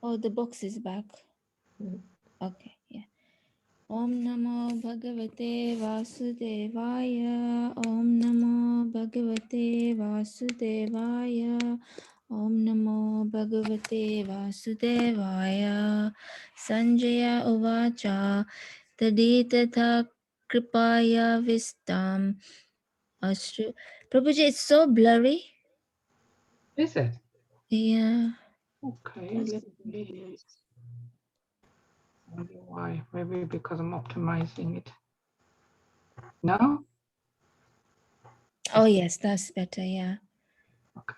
Oh, the box is back. Mm. Okay, yeah. Om Namo Bhagavate Vasudevaya. Om Namo Bhagavate Vasudevaya. Om Namo Bhagavate Vasudevaya. Sanjaya Uvacha Taditatha Kripaya Vistam Ashru. Prabhuji, it's so blurry. Is it? Yeah. Okay, let me. Wonder why? Maybe because I'm optimizing it. No? Oh, yes, that's better. Yeah. Okay.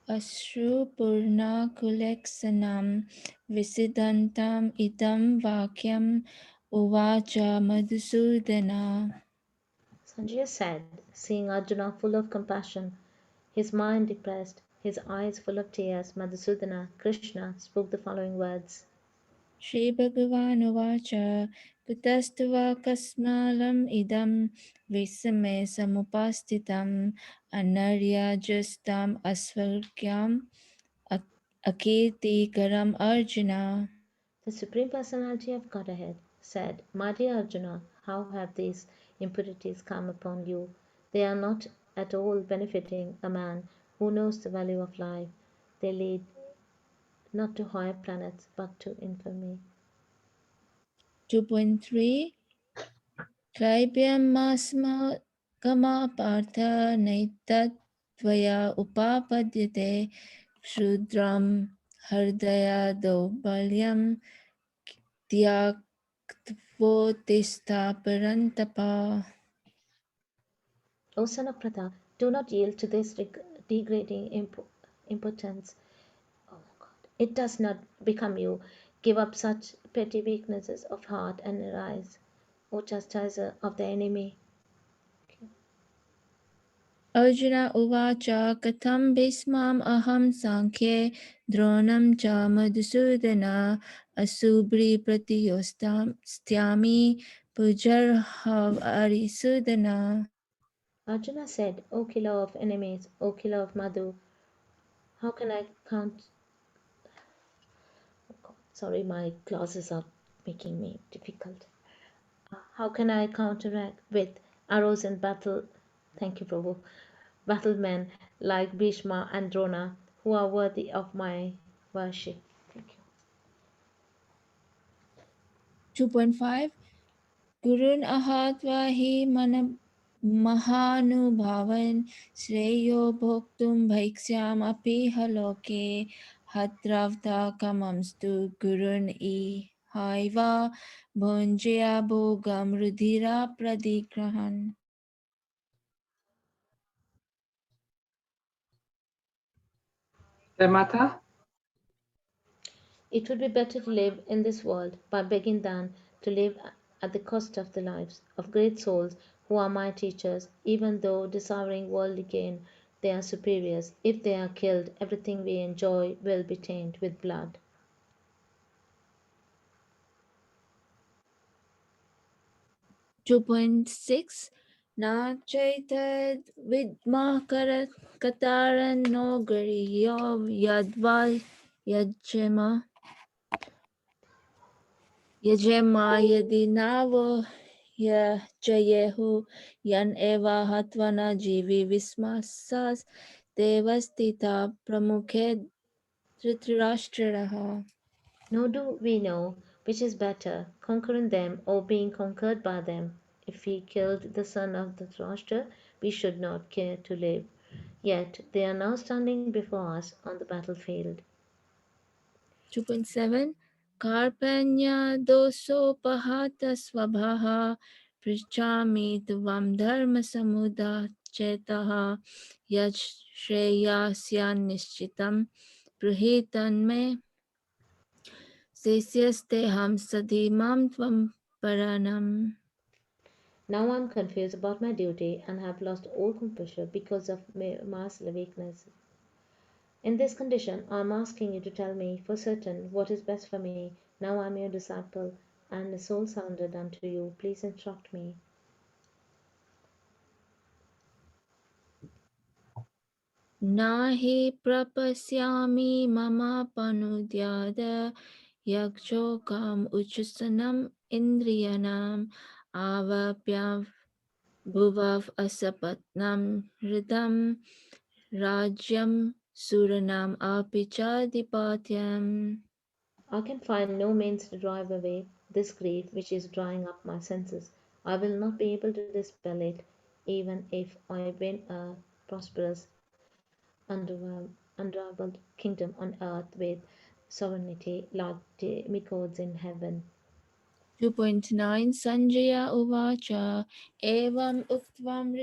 Ashruपूर्णाकुलेक्षणं विसिदन्तं idam vakyam uvacha Madhusudana. Sanjaya said, seeing Arjuna full of compassion, his mind depressed, his eyes full of tears, Madhusudana, Krishna, spoke the following words. Shri Bhagavan uvacha kutastava kasmalam idam visame samupastitam anarya justam asvargyam akirtikaram Arjuna. The Supreme Personality of Godhead said, my dear Arjuna, how have these impurities come upon you? They are not at all benefiting a man who knows the value of life. They lead not to higher planets but to infamy. 2.3 त्रैव्यमास्म गमा पार्थ नैतत्त्वया उपापद्यते क्षुद्रं हृदय दौर्बल्यं त्यक्त्वोत्तिष्ठ परन्तप. O son of Pratha, do not yield to this degrading impotence. Oh God. It does not become you. Give up such petty weaknesses of heart and arise, O chastiser of the enemy. Arjuna uvacha katham bhismam aham sankhye dronam cha madhusudana asubri pratiyostam pujarhav arisudana. Arjuna said, O killer of enemies, O killer of Madhu, how can I count? Oh God, sorry, my glasses are making me difficult. How can I counteract with arrows in battle? Thank you, Prabhu. Battle men like Bhishma and Drona, who are worthy of my worship. Thank you. 2.5 Gurun ahatva hi mahanubhavan shreyo bhoktum bhaiksyam api haloke hatravta kamamstu gurun haiva bhunjya bhogam rudhira pradigrahan. Mata? It would be better to live in this world by begging than to live at the cost of the lives of great souls who are my teachers. Even though desiring worldly gain, they are superiors. If they are killed, everything we enjoy will be tainted with blood. 2.6 Na chaitad vidma kataran no gariyo yadva yajema Yajema Yadinavo Yajayehu Yan Eva Hatvana Jivi Vismasas Devastita Pramukhe Dhritarashtraraha. Nor do we know which is better, conquering them or being conquered by them. If we killed the son of the Dhritarashtra, we should not care to live. Yet they are now standing before us on the battlefield. 2.7 Karpanya Doso Pahata Swabhaha Prichami Tvam Dharma Samuda Chetaha Yaj Shreyasya Nishchitam Prahitan Me Sesyasteham Sadhimam Tvam Paranam. Now I am confused about my duty and have lost all composure because of mass weakness. In this condition, I am asking you to tell me for certain what is best for me. Now I am your disciple and a soul surrendered unto you. Please instruct me. Nahi prapasyaami mama panudyada yakchokam uchusanam indriyanam avapyav bhuvav asapatnam hridam rajyam suranam apichadipatyam. I can find no means to drive away this grief which is drying up my senses. I will not be able to dispel it, even if I win a prosperous, unrivaled kingdom on earth with sovereignty like demigods in heaven. 2.9 Sanjaya Uvacha Evam Uktvam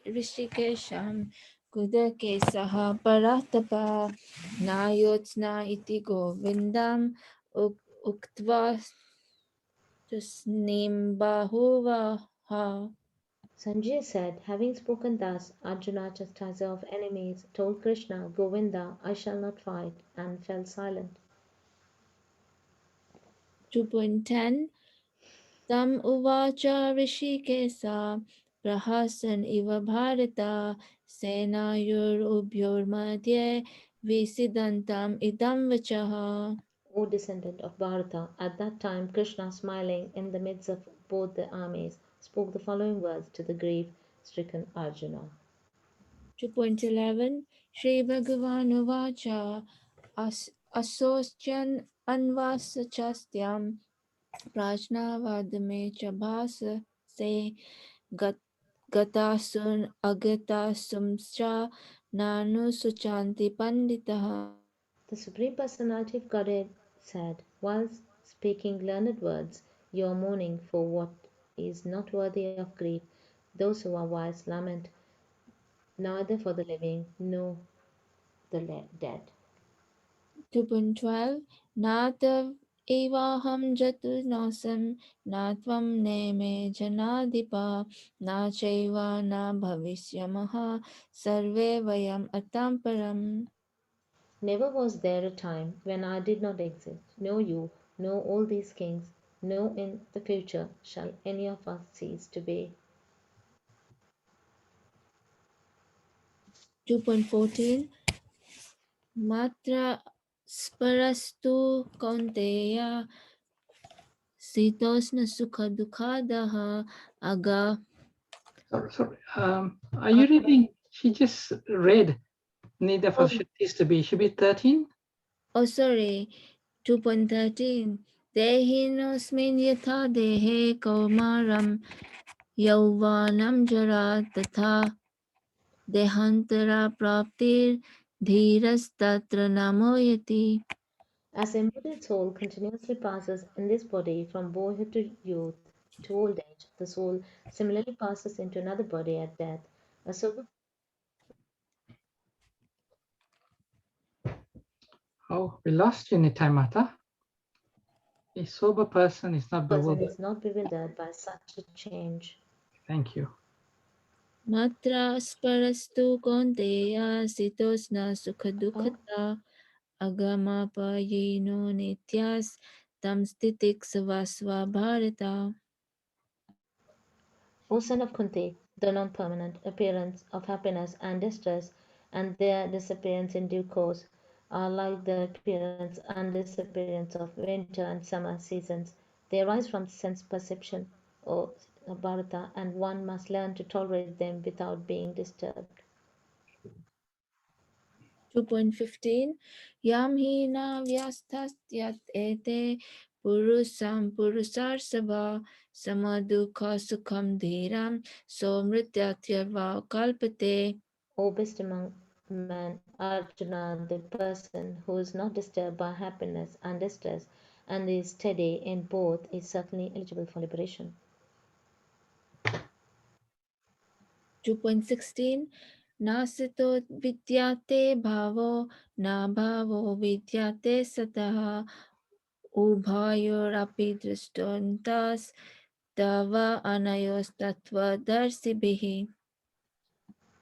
Rishikesham Kudakesaha Paratapa Nayotsna iti Govindam Uktva Tusnim Bahuvaha. Sanjay said, having spoken thus, Arjuna, chastiser of enemies, told Krishna, Govinda, I shall not fight, and fell silent. 2.10 Tam Uvacha Rishikesa Prahasan Iva Bharata Senayor Ubyor Madhye Visidantam Idam Vachaha. O descendant of Bharata, at that time Krishna, smiling in the midst of both the armies, spoke the following words to the grief-stricken Arjuna. 2.11 Shri Bhagavan Uvacha Asosyan Anvasachastyam Prajnavadame Chabhasa Se Gat Gatasun Agatasumscha Nanu Suchanti Panditaha. The Supreme Personality of Godhead said, whilst speaking learned words, you are mourning for what is not worthy of grief. Those who are wise lament neither for the living nor the dead. 2.12 Natav Evaham Jatunasam Natvam Neme Janadipa Na Chaiva Na Bhavishyamaha Sarve Vayam Atamparam. Never was there a time when I did not exist. No you, no all these kings, no in the future shall any of us cease to be. 2.14 Matra Sparastu Kaunteya Sitosna Sukha Dukhadaha Aga. Sorry. Are you reading? She just read. Neither of Oh, us should be 13. oh, sorry. 2.13 Dehinosmin yatha dehe kaumaram yauvanam jara tatha dehantara praptir dhiras tatra namoyati. As embodied soul continuously passes in this body from boyhood to youth to old age, the soul similarly passes into another body at death. A sober Oh, we lost you, Nitai. A sober person is not person bewildered. is not bewildered by such a change. Thank you. Matra sparastu konteya sitosna sukha Oh, dukhata agama payino nityas tam stitik savasva bharata. O son of Kunti, the non permanent appearance of happiness and distress and their disappearance in due course are like the appearance and disappearance of winter and summer seasons. They arise from sense perception, O Bharata, and one must learn to tolerate them without being disturbed. 2.15 Yam hina vyasthas yat ete purusam purusarsava samadukha sukham dhiram somrityathyarva kalpate. O best among men, Arjuna, the person who is not disturbed by happiness and distress and is steady in both, is certainly eligible for liberation. 2.16 Nasito vidyate bhavo na bhavo vidyate sataha ubhayorapi drishtontas tava anayos tattva darsibihi.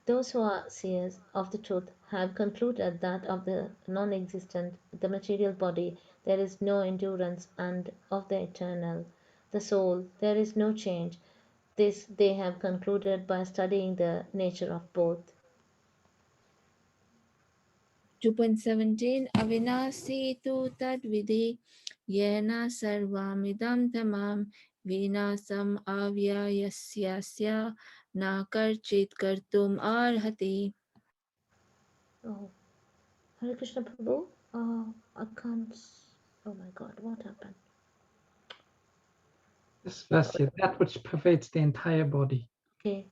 Those who are seers of the truth have concluded that of the non existent, the material body, there is no endurance, and of the eternal, the soul, there is no change. This they have concluded by studying the nature of both. 2.17 Avinasi tu tad vidhi yena sarvamidam tamam vinasam avyayasyasya na karchit kartum arhati. Oh, Hare Krishna Prabhu. I can't. Oh my God, what happened? This verse here, that which pervades the entire body. Okay,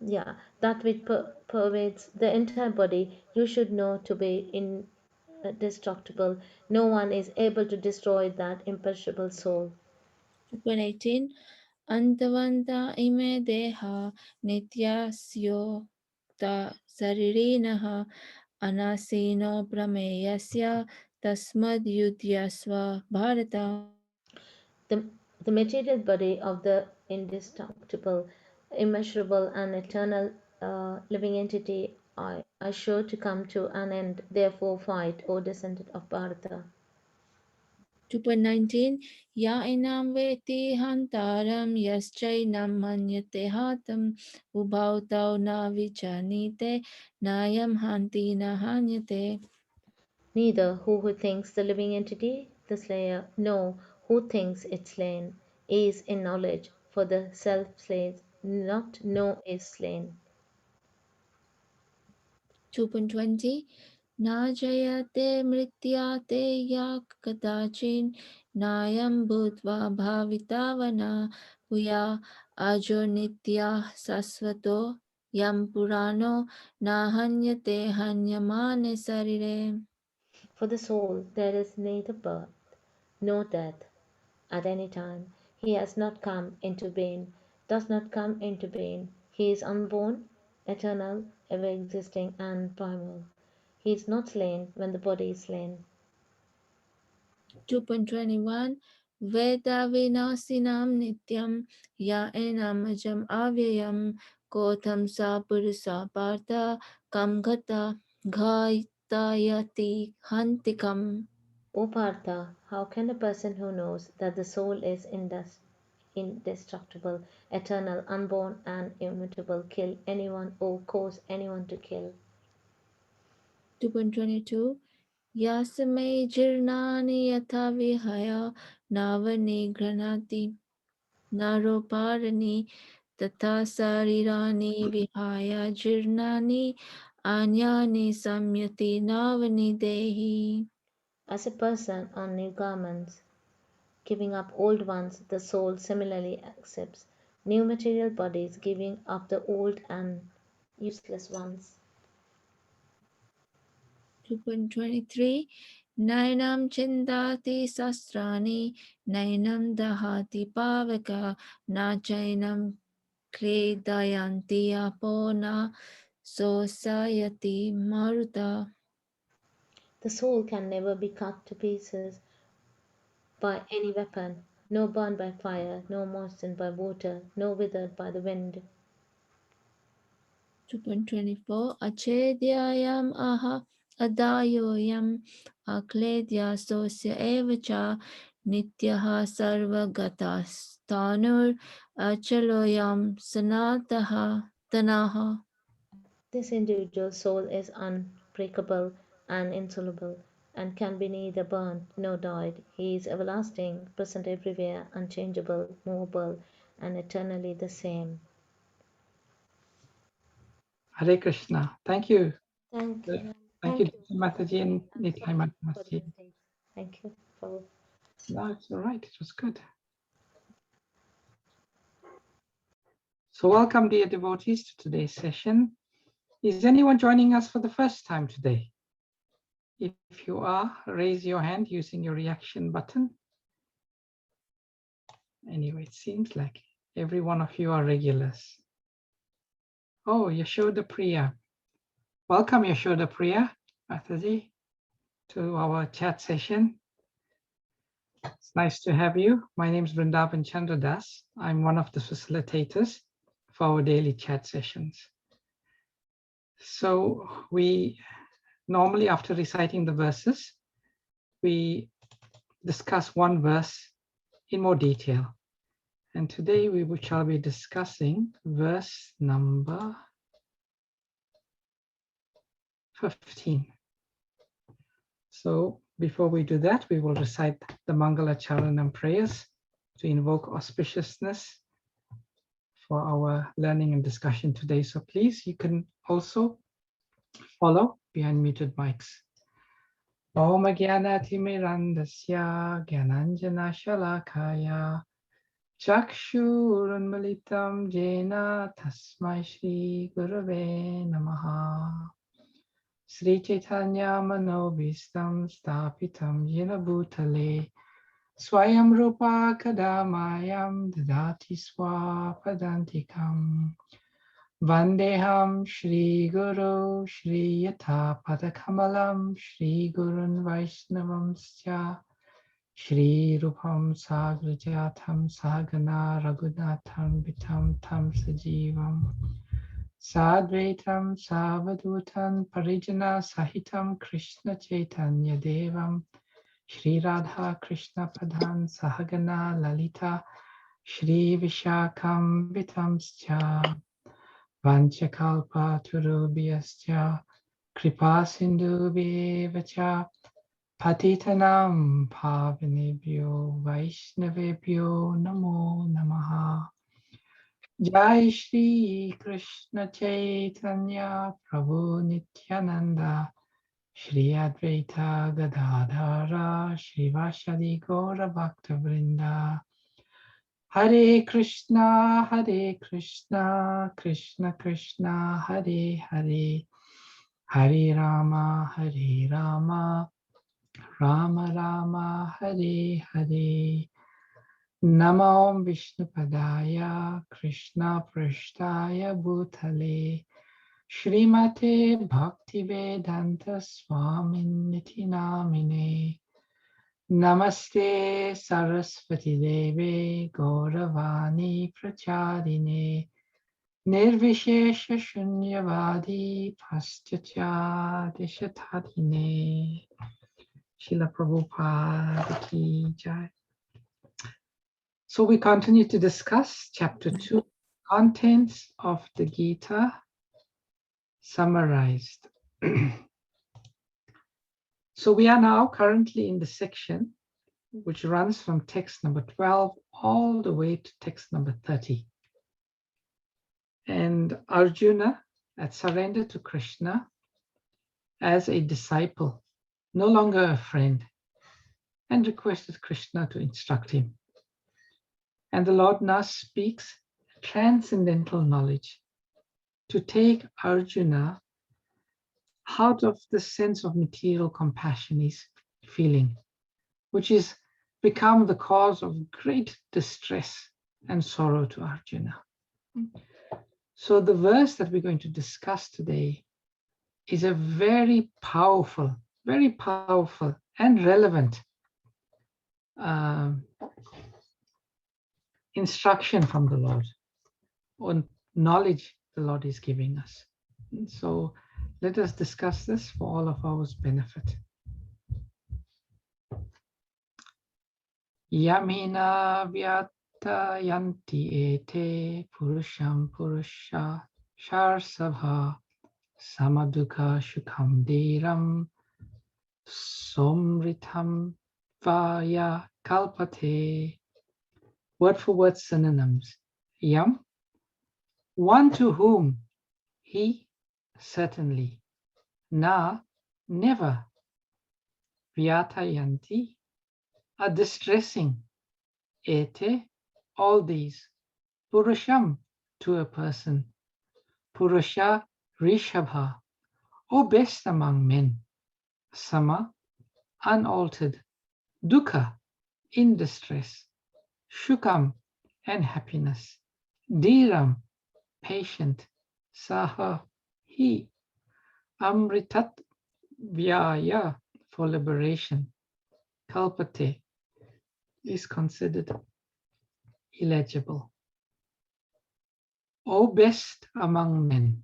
yeah, that which pervades the entire body, you should know to be indestructible. No one is able to destroy that imperishable soul. 2.18 Antavanta ime deha nityasyo ta saririnaha anasino prameyasya tasmad yudyasva bharata. The, the material body of the indestructible, immeasurable, and eternal living entity are sure to come to an end. Therefore, fight, O descendant of Bharata. 2.19 Ya inam veti hantaram yaschainam manyate hatam ubhautau na vichanite nayam hanti na hanyate. Neither who thinks the living entity, the slayer, nor who thinks it slain, is in knowledge, for the self slays not, nor is slain. 2.20 Na jayate mrityate ya kadachin nayam bhutva bhavitavana puya ajo nitya sasvato yam purano na hanyate hanyamane sarire. For the soul there is neither birth nor death at any time. He has not come into being, does not come into being. He is unborn, eternal, ever existing, and primal. He is not slain when the body is slain. 2.21 Veda vinasinam nityam ya enamajam avyayam kotham sa purusa partha kam gata ghayatayati hantikam. O Partha, how can a person who knows that the soul is indestructible, eternal, unborn, and immutable kill anyone or cause anyone to kill? 2.22 Yasame jirnani yatha vihaya navani granati naroparani तथा शरीराणि विहाय जीर्णानि अन्यानि संयति नवनि देहि. As a person on new garments, giving up old ones, the soul similarly accepts new material bodies, giving up the old and useless ones. 2.23 Nainam chindati sastrani nainam dahati pavaka na chainam kledayanti apona sosayati maruta. The soul can never be cut to pieces by any weapon, no burned by fire, no moistened by water, no withered by the wind. 2.24 Achedhyayam aha adayoyam akledya sosya evacha nityaha sarvagatas achaloyam sanataha tanaha. This individual soul is unbreakable and insoluble, and can be neither burnt nor dyed. He is everlasting, present everywhere, unchangeable, movable, and eternally the same. Hare Krishna. Thank you. Thank you. Thank you, Thank you. Mataji and I'm Nitai sorry for the Mataji. mistakes. Thank you. For No, it's all right. It was good. So welcome, dear devotees, to today's session. Is anyone joining us for the first time today? If you are, raise your hand using your reaction button. Anyway, it seems like every one of you are regulars. Oh, Yashoda Priya. Welcome, Yashoda Priya, Mataji, to our chat session. It's nice to have you. My name is Vrindavan Chandra Das. I'm one of the facilitators for our daily chat sessions. So we normally, after reciting the verses, we discuss one verse in more detail. And today we shall be discussing verse number 15. So before we do that, we will recite the Mangala Charanam prayers to invoke auspiciousness for our learning and discussion today. So please, you can also follow behind muted mics. Om Gyanatimirandasya Gyananjana Shalakaya Chakshurunmalitam Jena Tasmai Shri Gurave Namaha Sri Chaitanya Manobhistam Stapitam Jena Bhutale Swayam Rupa Kadamayam Dadati Swapadantikam Vandeham Shri Guru Shri Yatha Padakamalam Shri Gurun Vaishnavam Sya Shri Rupam Sagrajatam Sagana Raghunatham Vitam Tam Sajivam Sadvaitam Savadutam Parijana Sahitam Krishna Chaitanya Devam Shri Radha Krishna Padhan Sahagana Lalita Shri Vishakam Vitamscha Vanchakalpa Turubhyascha Kripa Sindhubhyevacha Patitanam Pavanebhyo Vaishnavebhyo Namo Namaha Jai Shri Krishna Chaitanya Prabhu Nityananda Shri Advaita Gadadhara Shivashadi Gaura Bhakta Vrinda Hare Krishna Krishna Krishna Hare Hare Hare Rama Rama Rama Hare Hare Namo Vishnupadaya Krishna Prashtaya Bhutale Shrimate Bhaktivedanta Swaminiti Namine Namaste Saraswati Deve Gauravani Pracharine Nirvishesha Shunyavadi Paschatya Deshatadine Srila Prabhupada Ki Jai. So we continue to discuss chapter 2, contents of the Gita summarized. So we are now currently in the section which runs from text number 12 all the way to text number 30. And Arjuna had surrendered to Krishna as a disciple, no longer a friend, and requested Krishna to instruct him. And the Lord now speaks transcendental knowledge to take Arjuna out of the sense of material compassion he's feeling, which is become the cause of great distress and sorrow to Arjuna. So the verse that we're going to discuss today is a very powerful and relevant instruction from the Lord, or knowledge the Lord is giving us. And so let us discuss this for all of our benefit. Yamina vyata yanti ete purusham purusha sharsabha samadukha shukam dhiram somritam vaya kalpate. Word for word synonyms. Yam, one to whom, he, certainly. Na, never. Vyatayanti, a distressing. Ete, all these. Purusham, to a person. Purusha Rishabha, O best among men. Sama, unaltered. Dukkha, in distress. Shukam, and happiness. Dhiram, patient. Saha, he. Amritat vyaya, for liberation. Kalpate, is considered illegible. O best among men,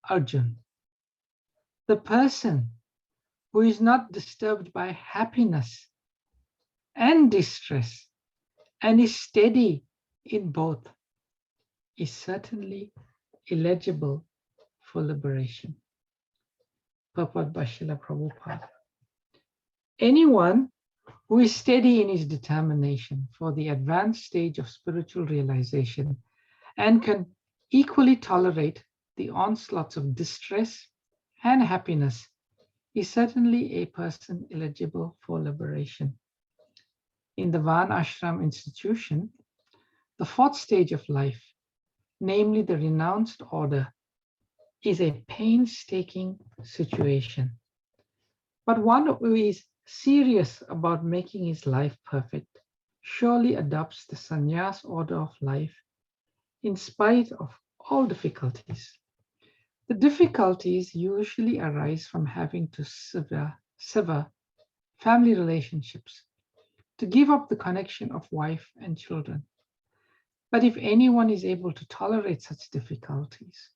Arjun, the person who is not disturbed by happiness and distress and is steady in both is certainly eligible for liberation. Purport by Srila Prabhupada. anyone who is steady in his determination for the advanced stage of spiritual realization and can equally tolerate the onslaughts of distress and happiness is certainly a person eligible for liberation. In the Van Ashram institution, the fourth stage of life, namely the renounced order, is a painstaking situation. But one who is serious about making his life perfect surely adopts the sannyas order of life in spite of all difficulties. The difficulties usually arise from having to sever family relationships, to give up the connection of wife and children. But if anyone is able to tolerate such difficulties,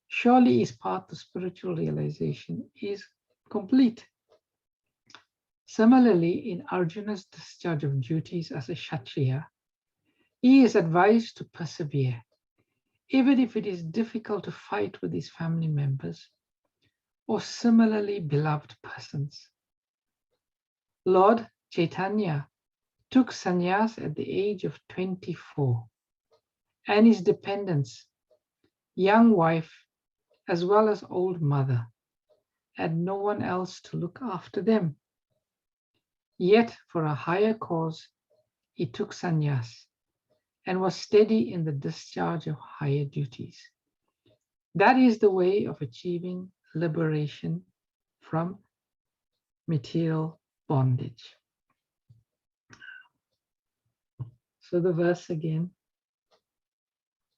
surely his path to spiritual realization is complete. Similarly, in Arjuna's discharge of duties as a Kshatriya, he is advised to persevere, even if it is difficult to fight with his family members or similarly beloved persons. Lord Chaitanya took sannyas at the age of 24, and his dependents, young wife as well as old mother, had no one else to look after them. Yet for a higher cause, he took sannyas and was steady in the discharge of higher duties. That is the way of achieving liberation from material bondage. So the verse again,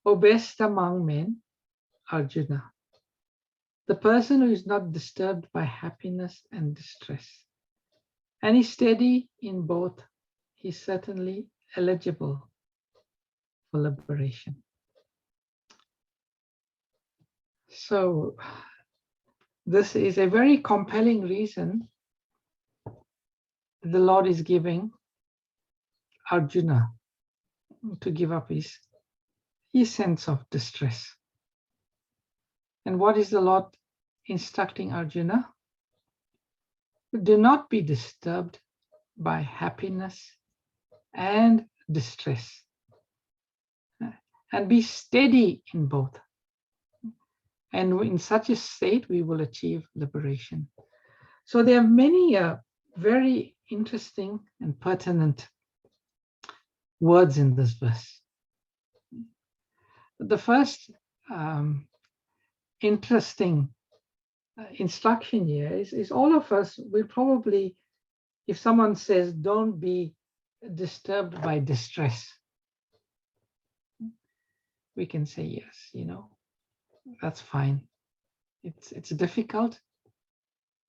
O best among men, Arjuna, the person who is not disturbed by happiness and distress, and is steady in both, is certainly eligible for liberation. So this is a very compelling reason the Lord is giving Arjuna to give up his sense of distress. And what is the Lord instructing Arjuna? Do not be disturbed by happiness and distress, and be steady in both. And in such a state, we will achieve liberation. So there are many very interesting and pertinent words in this verse. The first interesting instruction here is all of us will probably, if someone says, don't be disturbed by distress, we can say, yes, that's fine. It's difficult,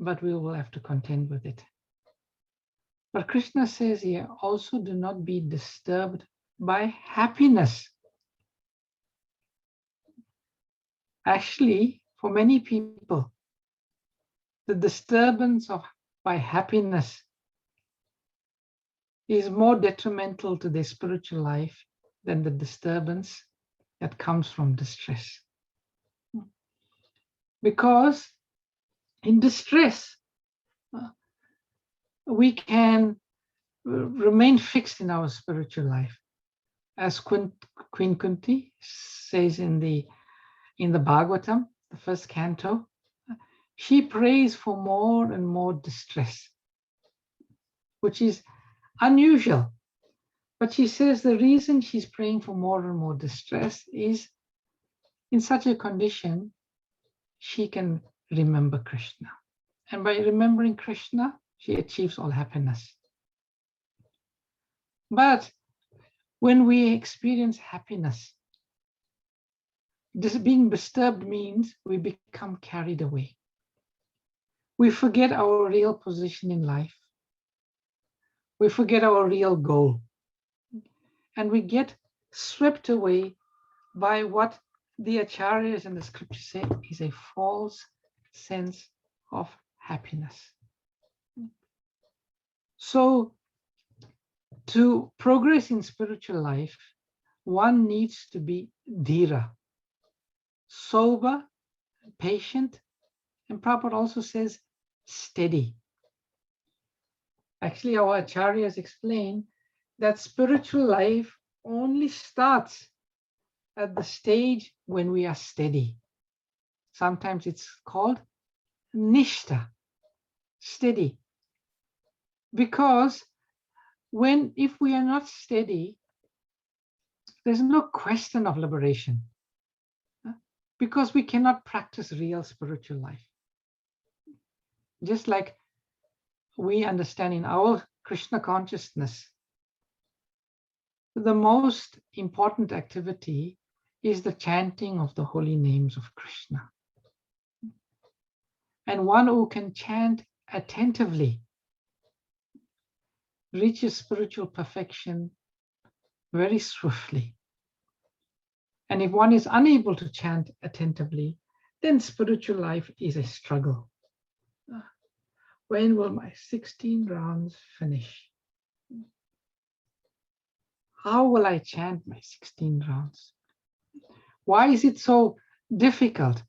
but we will have to contend with it. But Krishna says here, also do not be disturbed by happiness. Actually, for many people, the disturbance by happiness is more detrimental to their spiritual life than the disturbance that comes from distress. Because in distress, we can remain fixed in our spiritual life. As Queen Kunti says in the Bhagavatam, the first canto, she prays for more and more distress, which is unusual. But she says the reason she's praying for more and more distress is in such a condition, she can remember Krishna. And by remembering Krishna, she achieves all happiness. But when we experience happiness, this being disturbed means we become carried away. We forget our real position in life. We forget our real goal. And we get swept away by what the acharyas and the scriptures say is a false sense of happiness. So to progress in spiritual life, one needs to be dhira, sober, patient, and Prabhupada also says steady. Actually, our acharyas explain that spiritual life only starts at the stage when we are steady. Sometimes it's called nishta, steady. Because if we are not steady, there's no question of liberation. Because we cannot practice real spiritual life. Just like we understand in our Krishna consciousness, the most important activity is the chanting of the holy names of Krishna. And one who can chant attentively reaches spiritual perfection very swiftly. And if one is unable to chant attentively, then spiritual life is a struggle. When will my 16 rounds finish? How will I chant my 16 rounds? Why is it so difficult?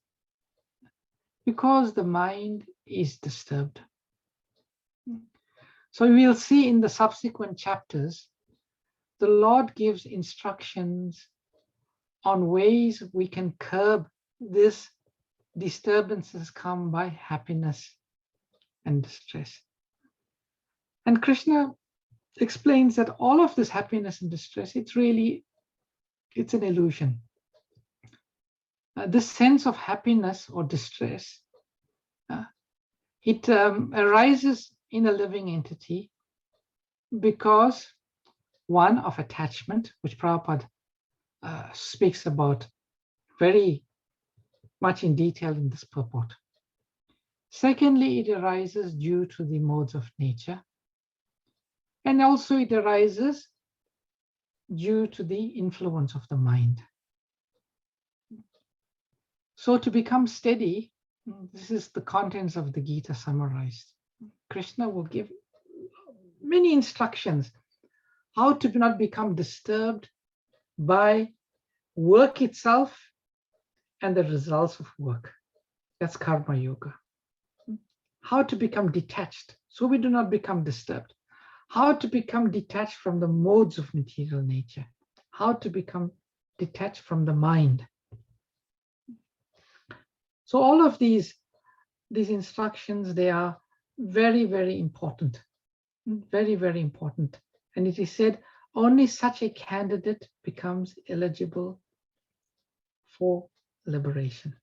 Because the mind is disturbed. So we'll see in the subsequent chapters, the Lord gives instructions on ways we can curb this disturbances come by happiness and distress. And Krishna explains that all of this happiness and distress, it's an illusion. This sense of happiness or distress, it arises in a living entity because one of attachment, which Prabhupada speaks about very much in detail in this purport. Secondly, it arises due to the modes of nature. And also it arises due to the influence of the mind. So to become steady, this is the contents of the Gita summarized. Krishna will give many instructions how to not become disturbed by work itself and the results of work. That's karma yoga. How to become detached so we do not become disturbed. How to become detached from the modes of material nature. How to become detached from the mind. So all of these instructions, they are very, very important. Very, very important. And it is said, only such a candidate becomes eligible for liberation.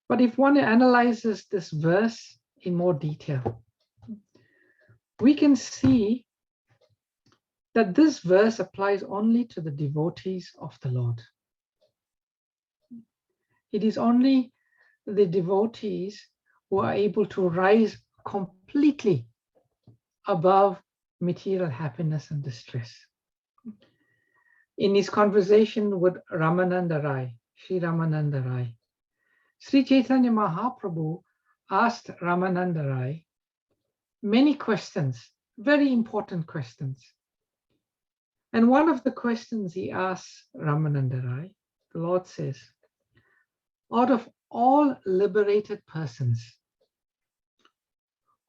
But if one analyzes this verse in more detail, we can see that this verse applies only to the devotees of the Lord. It is only the devotees who are able to rise completely above material happiness and distress. In his conversation with Ramananda Rai, Sri Ramananda Rai, Sri Chaitanya Mahaprabhu asked Ramananda Rai many questions, very important questions. And one of the questions he asks Ramananda Rai, the Lord says, out of all liberated persons,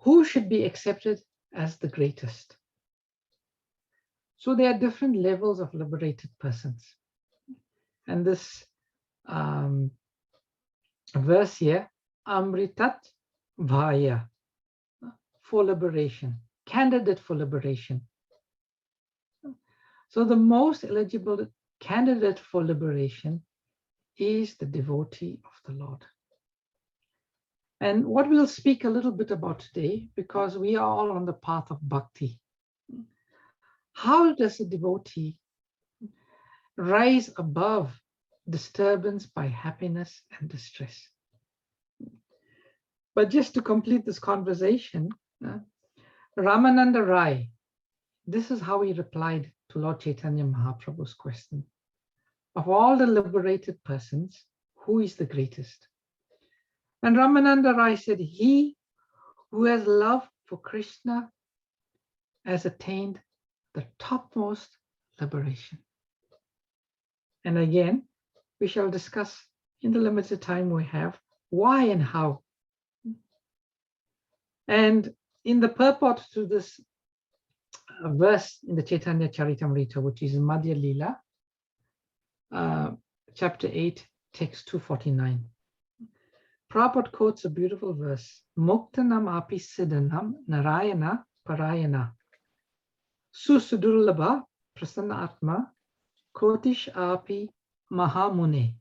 who should be accepted as the greatest? So there are different levels of liberated persons. And this verse here, Amritat Vaya, for liberation, candidate for liberation. So the most eligible candidate for liberation is the devotee of the Lord. And what we'll speak a little bit about today, because we are all on the path of bhakti. How does a devotee rise above disturbance by happiness and distress? But just to complete this conversation, Ramananda Rai, this is how he replied to Lord Chaitanya Mahaprabhu's question. Of all the liberated persons, who is the greatest? And Ramananda Rai said, he who has love for Krishna has attained the topmost liberation. And again, we shall discuss in the limited time we have why and how. And in the purport to this verse in the Chaitanya Charitamrita, which is Madhya Lila, chapter 8, text 249. Prabhupada quotes a beautiful verse, Muktanam api siddhanam narayana parayana susudurlabha prasanna atma kotish api mahamune.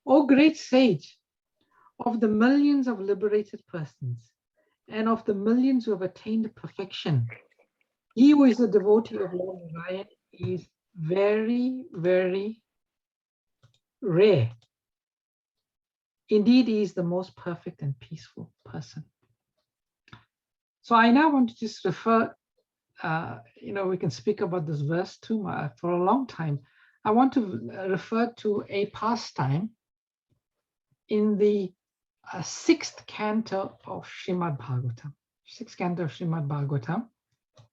O great sage of the millions of liberated persons and of the millions who have attained perfection, he who is a devotee of Lord Narayan is very, very rare. Indeed, he is the most perfect and peaceful person. So I now want to just refer, we can speak about this verse too for a long time. I want to refer to a pastime in the 6th canto of Srimad Bhagavatam. 6th canto of Srimad Bhagavatam.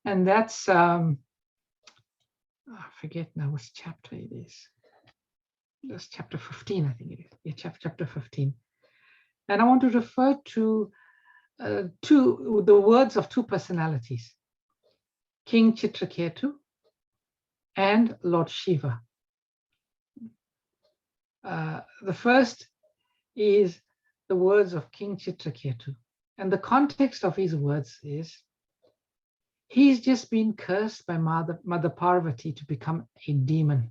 And that's, I forget now which chapter it is. That's chapter 15, I think it is. Yeah, chapter 15. And I want to refer to the words of two personalities, King Chitraketu and Lord Shiva. The first is the words of King Chitraketu. And the context of his words is, he's just been cursed by Mother Parvati to become a demon.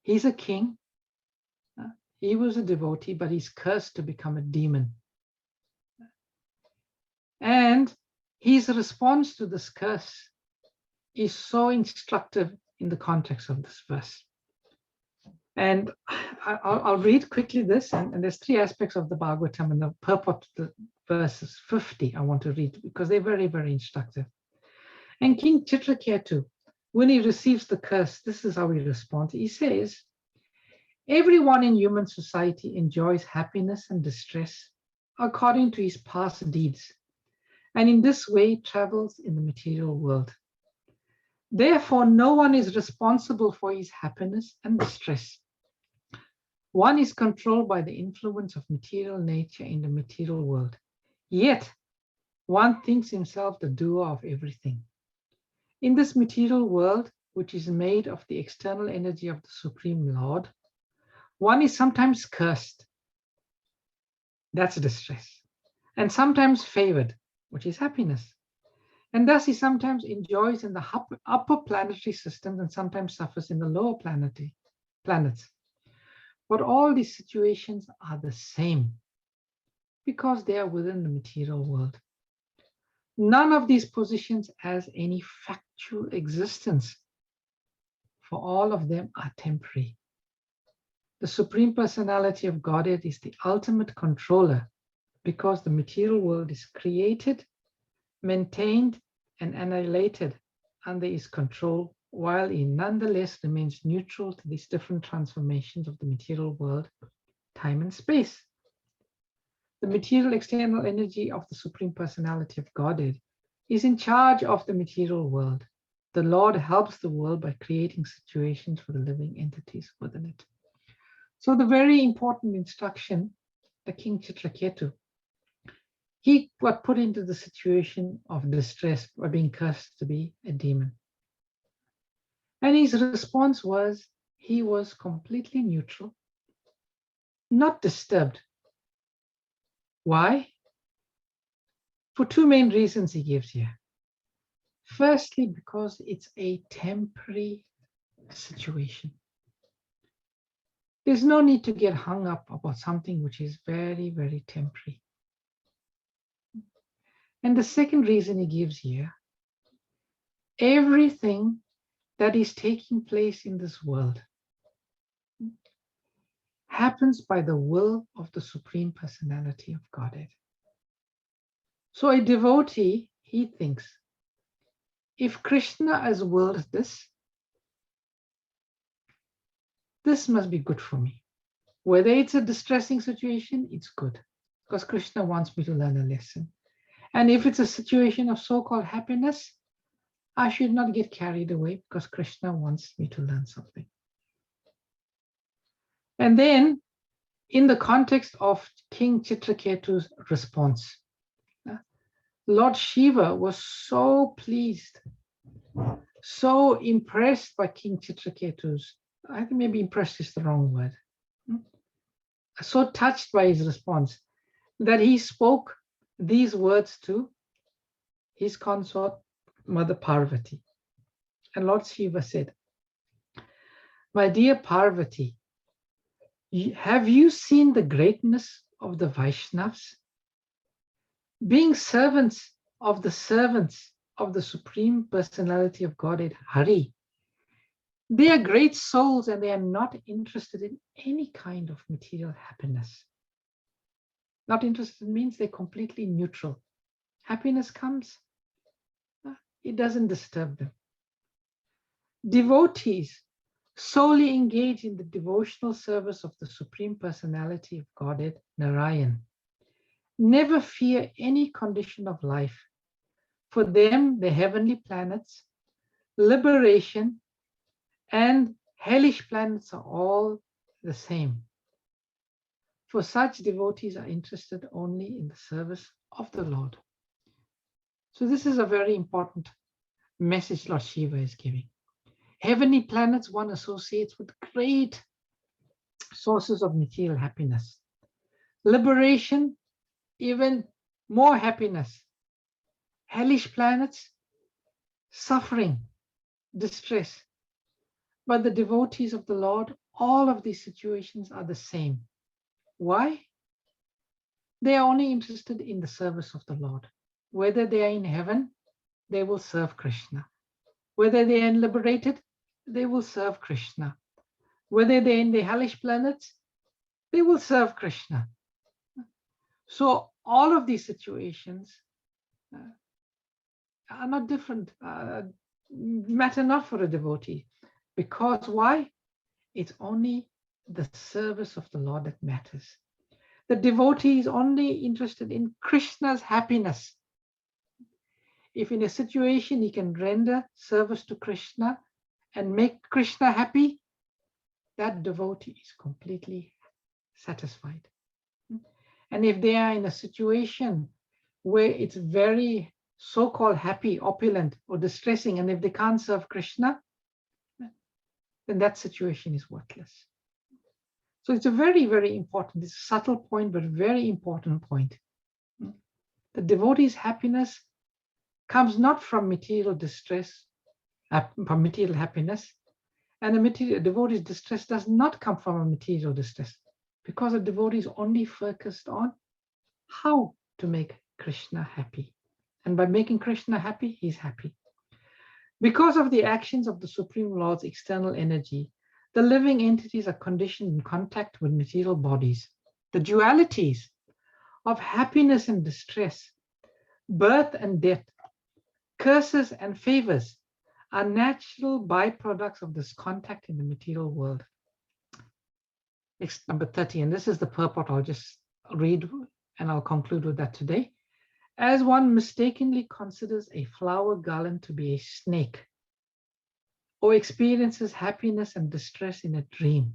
He's a king. He was a devotee, but he's cursed to become a demon. And his response to this curse is so instructive in the context of this verse. And I'll read quickly this, and there's three aspects of the Bhagavatam, and the purport to the verses 50 I want to read because they're very, very instructive. And King Chitraketu, when he receives the curse, this is how he responds. He says, everyone in human society enjoys happiness and distress according to his past deeds, and in this way travels in the material world. Therefore, no one is responsible for his happiness and distress. One is controlled by the influence of material nature in the material world. Yet, one thinks himself the doer of everything. In this material world, which is made of the external energy of the Supreme Lord, one is sometimes cursed, that's distress, and sometimes favored, which is happiness. And thus he sometimes enjoys in the upper planetary systems and sometimes suffers in the lower planets. But all these situations are the same because they are within the material world. None of these positions has any factual existence, for all of them are temporary. The Supreme Personality of Godhead is the ultimate controller because the material world is created, maintained, and annihilated under his control, while he nonetheless remains neutral to these different transformations of the material world, time and space. The material external energy of the Supreme Personality of Godhead is in charge of the material world. The Lord helps the world by creating situations for the living entities within it. So the very important instruction, the King Chitraketu, he got put into the situation of distress by being cursed to be a demon. And his response was, he was completely neutral, not disturbed. Why? For two main reasons he gives here. Firstly, because it's a temporary situation. There's no need to get hung up about something which is very, very temporary. And the second reason he gives here, everything that is taking place in this world happens by the will of the Supreme Personality of Godhead. So a devotee, he thinks, if Krishna has willed this, this must be good for me. Whether it's a distressing situation, it's good, because Krishna wants me to learn a lesson. And if it's a situation of so-called happiness, I should not get carried away because Krishna wants me to learn something. And then, in the context of King Chitraketu's response, Lord Shiva was so pleased, so impressed by King Chitraketu's, I think maybe impressed is the wrong word, so touched by his response that he spoke these words to his consort, Mother Parvati. And Lord Shiva said, "My dear Parvati, have you seen the greatness of the Vaishnavas? Being servants of the Supreme Personality of Godhead, Hari, they are great souls and they are not interested in any kind of material happiness. Not interested means they're completely neutral. Happiness comes, it doesn't disturb them. Devotees solely engage in the devotional service of the Supreme Personality of Godhead, Narayan. Never fear any condition of life. For them, the heavenly planets, liberation, and hellish planets are all the same. For such, devotees are interested only in the service of the Lord." So this is a very important message Lord Shiva is giving. Heavenly planets one associates with great sources of material happiness. Liberation, even more happiness. Hellish planets, suffering, distress. But the devotees of the Lord, all of these situations are the same. Why? They are only interested in the service of the Lord. Whether they are in heaven, they will serve Krishna. Whether they are liberated, they will serve Krishna. Whether they're in the hellish planets, they will serve Krishna. So all of these situations are not different, matter not for a devotee. Because why? It's only the service of the Lord that matters. The devotee is only interested in Krishna's happiness. If in a situation he can render service to Krishna and make Krishna happy, that devotee is completely satisfied. And if they are in a situation where it's very so-called happy, opulent, or distressing, and if they can't serve Krishna, then that situation is worthless. So it's a very, very important, it's a subtle point, but very important point. The devotee's happiness comes not from material distress, from material happiness, and a devotee's distress does not come from a material distress, because a devotee is only focused on how to make Krishna happy. And by making Krishna happy, he's happy. Because of the actions of the Supreme Lord's external energy, the living entities are conditioned in contact with material bodies. The dualities of happiness and distress, birth and death, curses and favors are natural byproducts of this contact in the material world. Next, number 30, and this is the purport I'll just read and I'll conclude with that today. As one mistakenly considers a flower garland to be a snake, or experiences happiness and distress in a dream,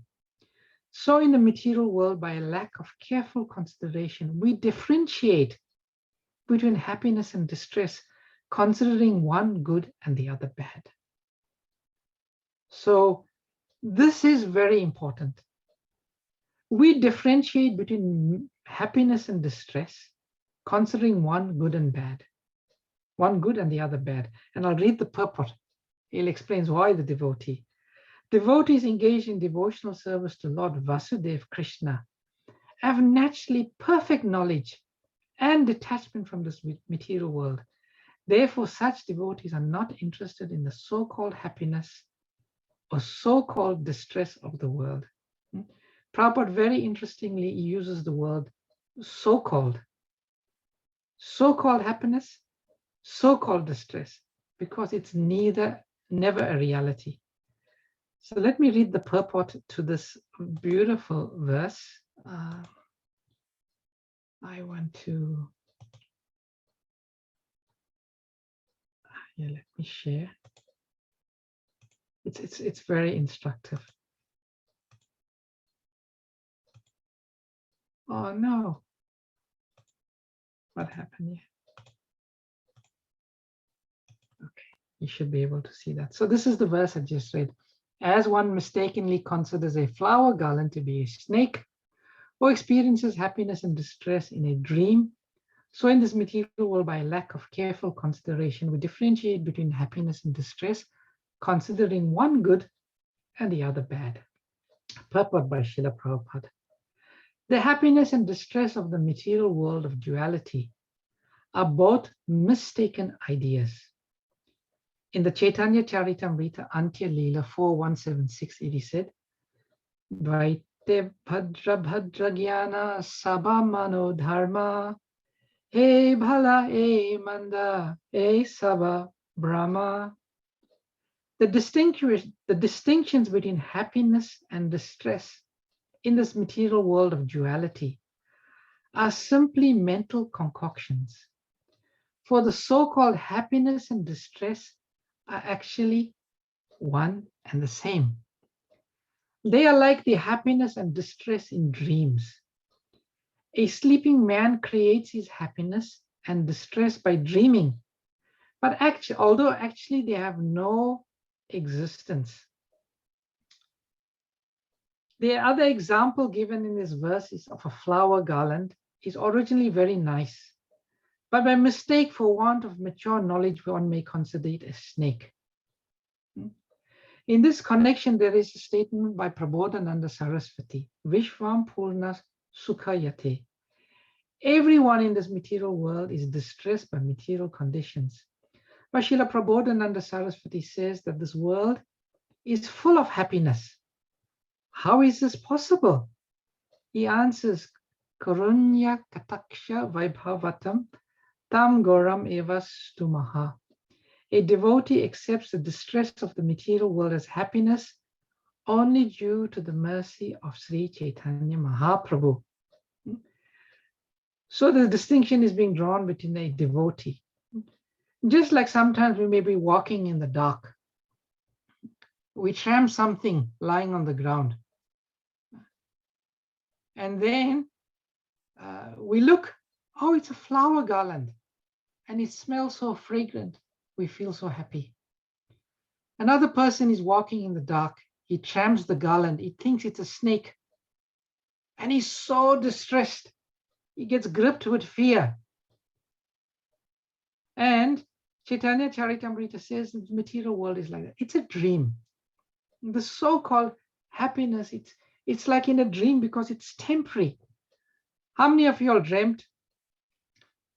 so in the material world, by a lack of careful consideration, we differentiate between happiness and distress, considering one good and the other bad. So this is very important. We differentiate between happiness and distress, considering one good and bad, one good and the other bad. And I'll read the purport. It explains why the devotees engaged in devotional service to Lord Vasudeva Krishna have naturally perfect knowledge and detachment from this material world. Therefore, such devotees are not interested in the so-called happiness or so-called distress of the world. Prabhupada very interestingly uses the word so-called. So-called happiness, so-called distress, because it's never a reality. So let me read the purport to this beautiful verse. I want to, let me share. It's very instructive. Oh no, what happened here? You should be able to see that. So this is the verse I just read. As one mistakenly considers a flower garland to be a snake, or experiences happiness and distress in a dream, so in this material world, by lack of careful consideration, we differentiate between happiness and distress, considering one good and the other bad. Purport by Srila Prabhupada. The happiness and distress of the material world of duality are both mistaken ideas. In the Chaitanya Charitamrita Antya Leela 4.176, it is said, Vaite Bhadra Bhadra Jnana Sabha Mano Dharma Hey Bhala, Hey Manda, Hey Sabha Brahma. The distinctions between happiness and distress in this material world of duality are simply mental concoctions. For the so-called happiness and distress are actually one and the same. They are like the happiness and distress in dreams. A sleeping man creates his happiness and distress by dreaming, but although actually they have no existence. The other example given in this verse is of a flower garland. Is originally very nice, but by mistake, for want of mature knowledge, one may consider it a snake. In this connection, there is a statement by Prabodhananda Saraswati, Vishvam Purna Sukhayate. Everyone in this material world is distressed by material conditions. But Srila Prabodhananda Saraswati says that this world is full of happiness. How is this possible? He answers, Karunya Kataksha Vaibhavatam Tam Goram Evastumaha. A devotee accepts the distress of the material world as happiness only due to the mercy of Sri Chaitanya Mahaprabhu. So the distinction is being drawn between a devotee. Just like sometimes we may be walking in the dark. We tramp something lying on the ground. And then we look, oh, it's a flower garland. And it smells so fragrant. We feel so happy. Another person is walking in the dark. He tramps the garland. He thinks it's a snake. And he's so distressed. He gets gripped with fear. And Chaitanya Charitamrita says the material world is like that. It's a dream. The so-called happiness, it's like in a dream because it's temporary. How many of you all dreamt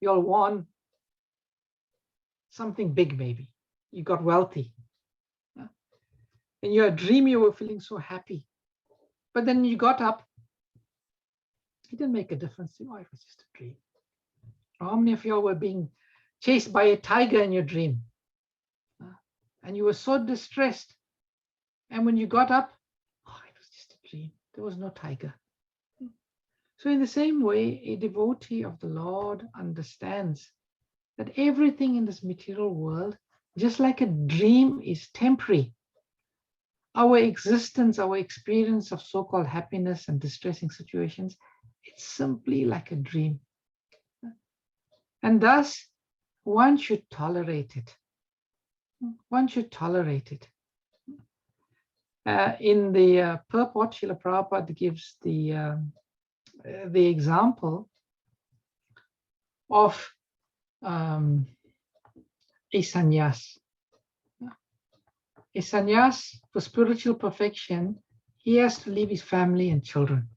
you all won something big, maybe? You got wealthy. In your dream, you were feeling so happy. But then you got up. It didn't make a difference. Oh, it was just a dream. How many of you all were being chased by a tiger in your dream? And you were so distressed. And when you got up, oh, it was just a dream. There was no tiger. So in the same way, a devotee of the Lord understands that everything in this material world, just like a dream, is temporary. Our existence, our experience of so-called happiness and distressing situations, it's simply like a dream. And thus, one should tolerate it. One should tolerate it. In the purport, Srila Prabhupada gives the example of a sannyas. A sannyas, for spiritual perfection, he has to leave his family and children.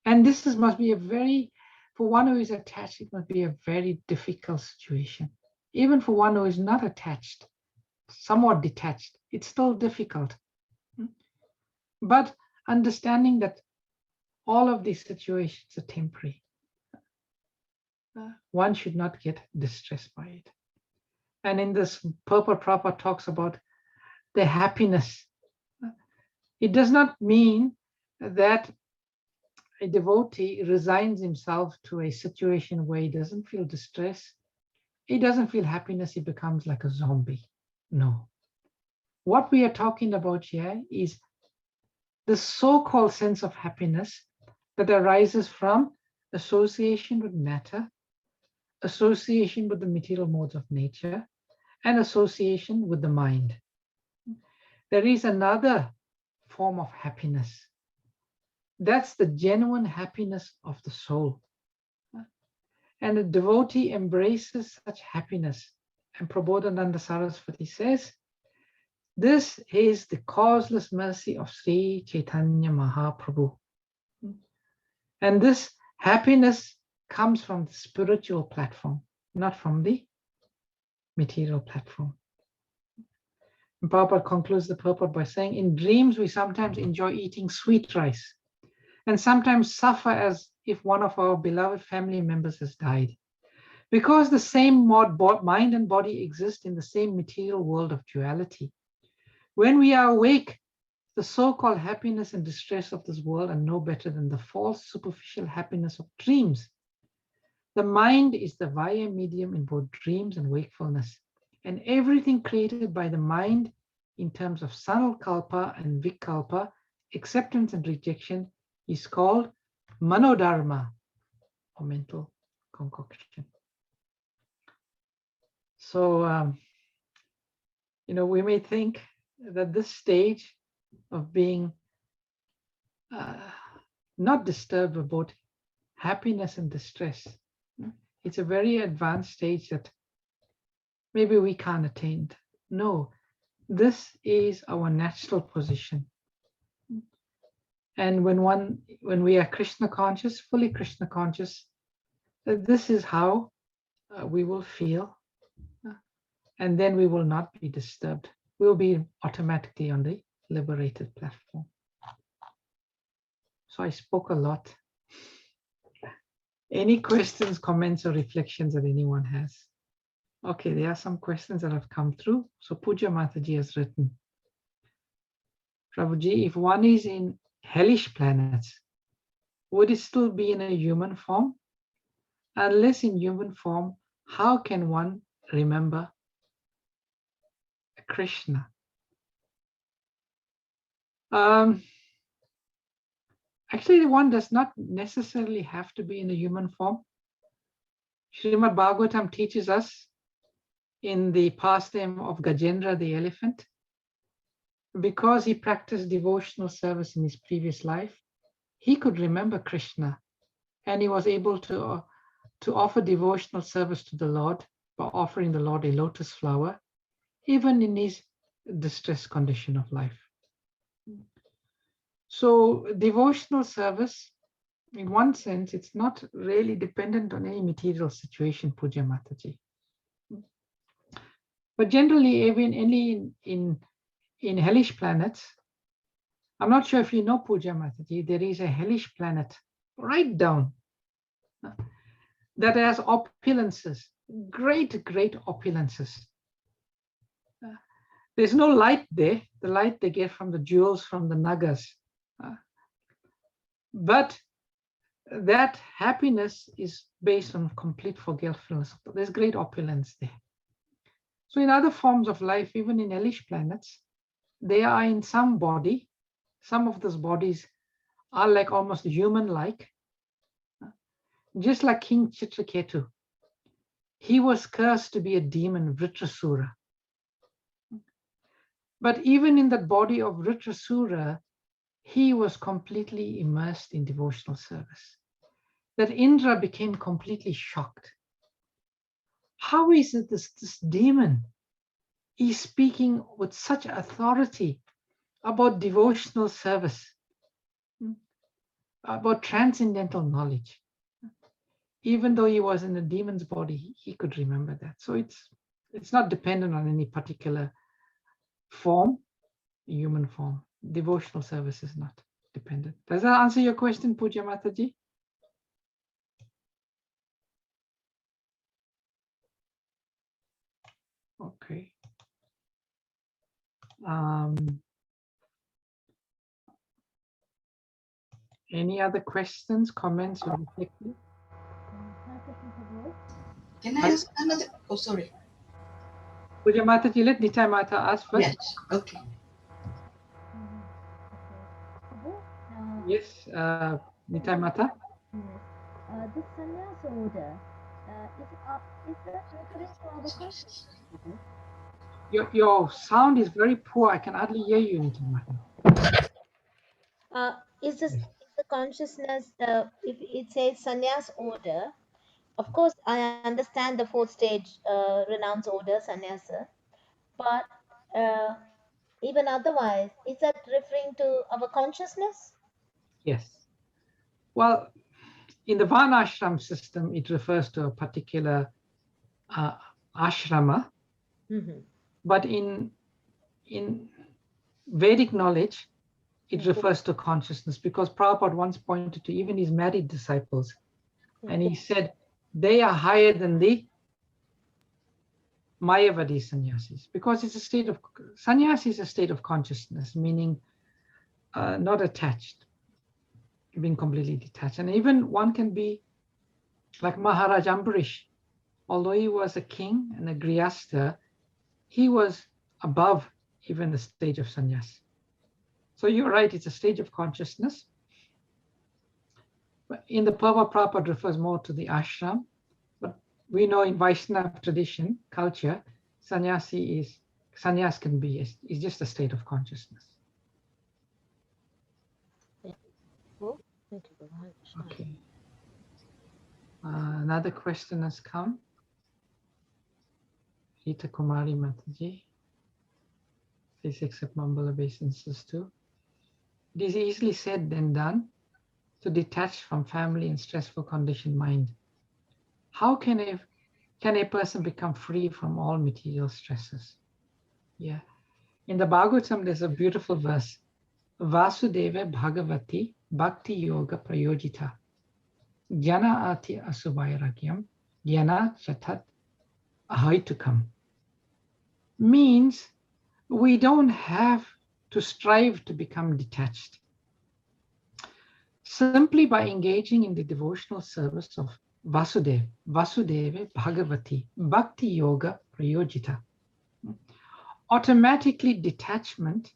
And this must be for one who is attached, it must be a very difficult situation. Even for one who is not attached, somewhat detached, it's still difficult. But understanding that all of these situations are temporary, one should not get distressed by it. And in this purport, Prabhupada talks about the happiness. It does not mean that a devotee resigns himself to a situation where he doesn't feel distress, he doesn't feel happiness, he becomes like a zombie. No. What we are talking about here is the so-called sense of happiness that arises from association with matter, association with the material modes of nature, and association with the mind. There is another form of happiness. That's the genuine happiness of the soul. And a devotee embraces such happiness. And Prabodhananda Saraswati says, this is the causeless mercy of Sri Chaitanya Mahaprabhu. And this happiness comes from the spiritual platform, not from the material platform. And Prabhupada concludes the purport by saying, in dreams we sometimes enjoy eating sweet rice and sometimes suffer as if one of our beloved family members has died. Because the same mind and body exist in the same material world of duality. When we are awake, the so-called happiness and distress of this world are no better than the false superficial happiness of dreams. The mind is the via medium in both dreams and wakefulness, and everything created by the mind in terms of sankalpa and vikalpa, acceptance and rejection, is called manodharma, or mental concoction. So, we may think that this stage of being not disturbed about happiness and distress, it's a very advanced stage that maybe we can't attain. No, this is our natural position. And when we are Krishna conscious, fully Krishna conscious, this is how we will feel, and then we will not be disturbed. We'll be automatically on the liberated platform. So I spoke a lot. Any questions, comments, or reflections that anyone has? Okay, there are some questions that have come through. So Puja Mataji has written, Prabhuji, if one is in hellish planets, would it still be in a human form? Unless in human form, how can one remember Krishna? Actually, one does not necessarily have to be in a human form. Srimad Bhagavatam teaches us in the pastime of Gajendra the elephant, because he practiced devotional service in his previous life, he could remember Krishna, and he was able to offer devotional service to the Lord by offering the Lord a lotus flower, even in his distressed condition of life. So devotional service, in one sense, it's not really dependent on any material situation, Puja Mataji. But generally, even in hellish planets, I'm not sure if you know, Puja Mataji, there is a hellish planet right down that has opulences, great opulences. There's no light there. The light they get from the jewels from the nagas. But that happiness is based on complete forgetfulness. There's great opulence there. So in other forms of life, even in hellish planets, they are in some body. Some of those bodies are like almost human-like. Just like King Chitraketu. He was cursed to be a demon, Vritrasura. But even in that body of Vritrasura, he was completely immersed in devotional service. That Indra became completely shocked. How is it this demon is speaking with such authority about devotional service, about transcendental knowledge? Even though he was in a demon's body, he could remember that. So it's not dependent on any particular form, human form. Devotional service is not dependent. Does that answer your question, Puja Mataji? Okay. Any other questions, comments, or reflections? Can I ask another? Oh, sorry. Puja Mataji, let Nitai Mata ask first. Yes, okay. Yes, Nitai Mata. Yes. This sannyas order, Is that referring to our consciousness? Your sound is very poor. I can hardly hear you, Nitamata. Is this Yes. is the consciousness? If it says sannyas order, of course I understand the fourth stage renounce order sannyasa, but uh, even otherwise, is that referring to our consciousness? Yes. Well, in the Varnashram system, it refers to a particular ashrama, but in Vedic knowledge, it refers to consciousness, because Prabhupada once pointed to even his married disciples, and he said they are higher than the Mayavadi sannyasis, because it's a state of sannyasi is a state of consciousness, meaning not attached, being completely detached. And even one can be like Maharaj Ambarish, although he was a king and a grihastha, he was above even the stage of sannyas. So you're right, it's a stage of consciousness. But in the Prabhupada refers more to the ashram, but we know in Vaishnava tradition, culture, sannyas can be, is just a state of consciousness. Okay. Another question has come. Rita Kumari Mataji. Please accept humble obeisances too. It is easily said than done to detach from family and stressful conditioned mind. How can a person become free from all material stresses? Yeah. In the Bhagavatam, there's a beautiful verse. Vasudeva Bhagavati Bhakti Yoga Prayojita. Jnana ati asuvairagyam jnana chatat ahaitukam. Means we don't have to strive to become detached. Simply by engaging in the devotional service of Vasudeva Bhagavati Bhakti Yoga Prayojita, automatically detachment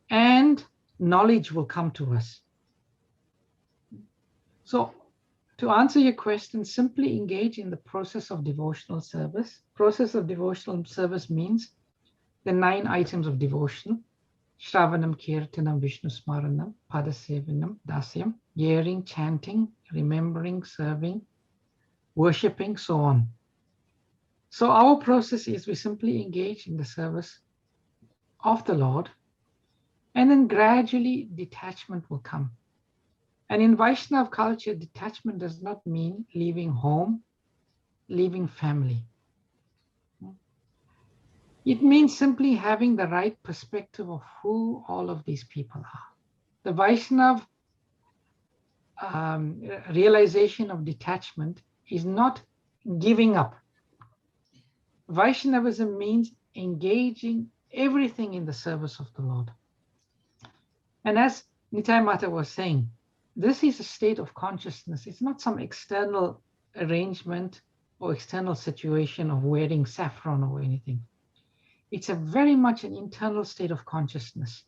and knowledge will come to us. So to answer your question, simply engage in the process of devotional service. Process of devotional service means the 9 items of devotion: Shravanam, Kirtanam, Vishnu Smaranam, Padasevanam, Dasyam, hearing, chanting, remembering, serving, worshipping, so on. So our process is we simply engage in the service of the Lord, and then gradually detachment will come. And in Vaishnava culture, detachment does not mean leaving home, leaving family. It means simply having the right perspective of who all of these people are. The Vaishnava realization of detachment is not giving up. Vaishnavism means engaging everything in the service of the Lord. And as Nitai Mata was saying, this is a state of consciousness. It's not some external arrangement or external situation of wearing saffron or anything. It's a very much an internal state of consciousness.